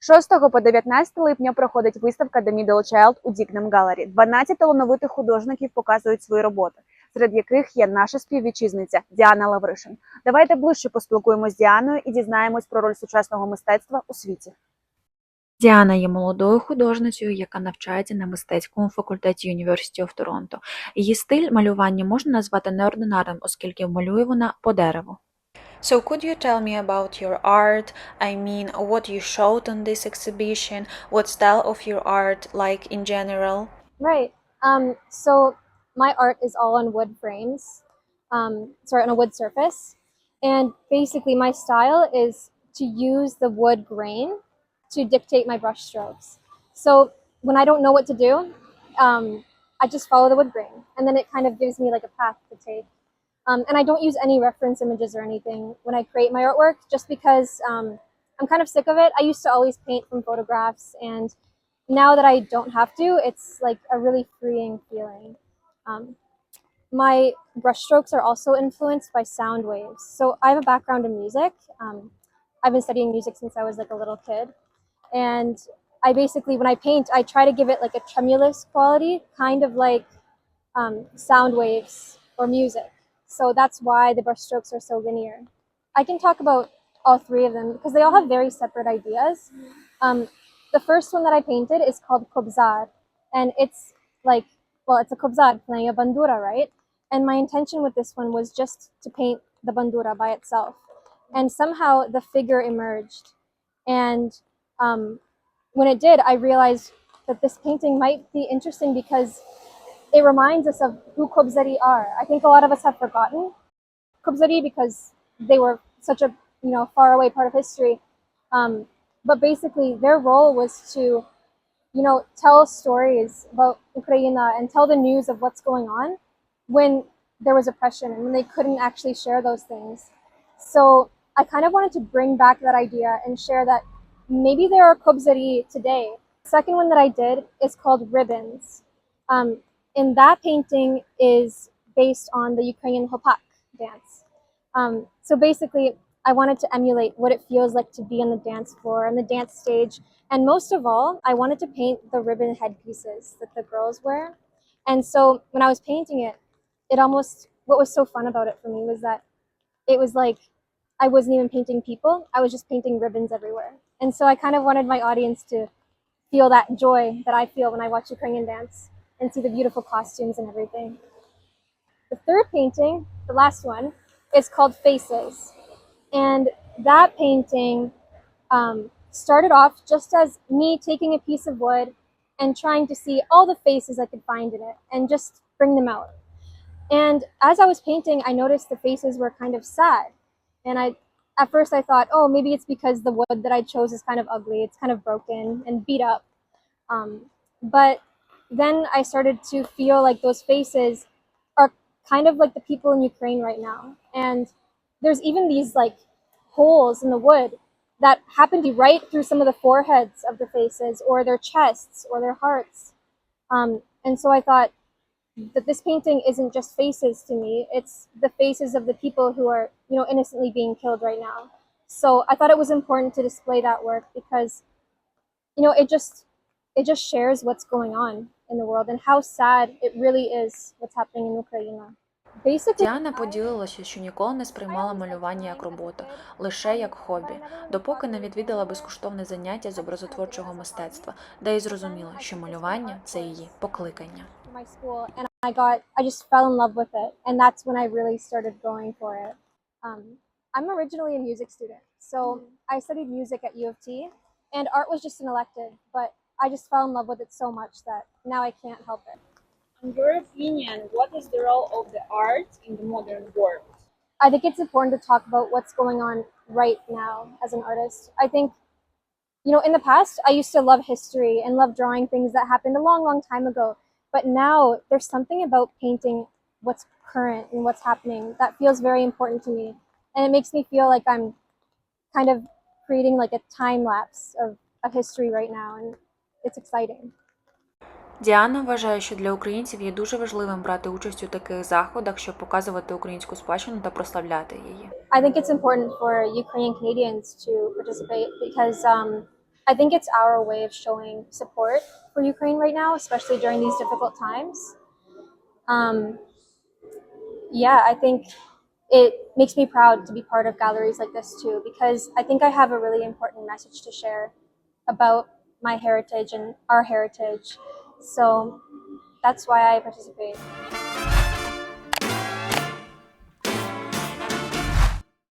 6 по 19 липня проходить виставка The Middle Child у Dignam Gallery. 12 талановитих художників показують свої роботи, серед яких є наша співвітчизниця Діана Лавришин. Давайте ближче поспілкуємося з Діаною і дізнаємось про роль сучасного мистецтва у світі. Діана є молодою художницею, яка навчається на мистецькому факультеті University of Toronto. Її стиль малювання можна назвати неординарним, оскільки малює вона по дереву. So could you tell me about your art? I mean, what you showed on this exhibition, what style of your art like in general? Right. So my art is all on wood frames, on a wood surface. And basically my style is to use the wood grain to dictate my brush strokes. So when I don't know what to do, I just follow the wood grain. And then it kind of gives me like a path to take. And I don't use any reference images or anything when I create my artwork, just because I'm kind of sick of it. I used to always paint from photographs, and now that I don't have to, it's like a really freeing feeling. My brushstrokes are also influenced by sound waves. So I have a background in music. I've been studying music since I was like a little kid. And I basically, when I paint, I try to give it like a tremulous quality, kind of like sound waves or music. So that's why the brushstrokes are so linear. I can talk about all three of them because they all have very separate ideas. The first one that I painted is called Kobzar. And it's like, well, it's a Kobzar playing a bandura, right? And my intention with this one was just to paint the bandura by itself. And somehow the figure emerged. And when it did, I realized that this painting might be interesting because it reminds us of who Kobzari are. I think a lot of us have forgotten Kobzari because they were such a far away part of history. But basically their role was to tell stories about Ukraine and tell the news of what's going on when there was oppression and when they couldn't actually share those things. So I kind of wanted to bring back that idea and share that maybe there are Kobzari today. The second one that I did is called Ribbons. And that painting is based on the Ukrainian hopak dance. So basically, I wanted to emulate what it feels like to be on the dance floor and the dance stage. And most of all, I wanted to paint the ribbon headpieces that the girls wear. And so when I was painting it, what was so fun about it for me was that it was like I wasn't even painting people, I was just painting ribbons everywhere. And so I kind of wanted my audience to feel that joy that I feel when I watch Ukrainian dance and see the beautiful costumes and everything. The third painting, the last one, is called Faces. And that painting started off just as me taking a piece of wood and trying to see all the faces I could find in it and just bring them out. And as I was painting, I noticed the faces were kind of sad. And at first I thought, oh, maybe it's because the wood that I chose is kind of ugly. It's kind of broken and beat up. But then I started to feel like those faces are kind of like the people in Ukraine right now. And there's even these like holes in the wood that happen to be right through some of the foreheads of the faces or their chests or their hearts. And so I thought that this painting isn't just faces to me, it's the faces of the people who are, innocently being killed right now. So I thought it was important to display that work because, it just shares what's going on in the world and how sad it really is what's happening in Ukraine. Діана поділилася, що ніколи не сприймала малювання як роботу, лише як хобі, допоки не відвідала безкоштовне заняття з образотворчого мистецтва, де й зрозуміла, що малювання – це її покликання. I just fell in love with it, and that's when I really started going for it. I'm originally a music student, so I studied music at U of T, and art was just an elective, but I just fell in love with it so much that now I can't help it. In your opinion, what is the role of the art in the modern world? I think it's important to talk about what's going on right now as an artist. I think, in the past, I used to love history and love drawing things that happened a long, long time ago. But now there's something about painting what's current and what's happening that feels very important to me. And it makes me feel like I'm kind of creating like a time lapse of history right now. And it's exciting. Діана вважає, що для українців є дуже важливим брати участь у таких заходах, щоб показувати українську спадщину та прославляти її. I think it's important for Ukrainian Canadians to participate because I think it's our way of showing support for Ukraine right now, especially during these difficult times. Yeah, I think it makes me proud to be part of galleries like this too, because I think I have a really important message to share about my heritage and our heritage. So that's why I participate.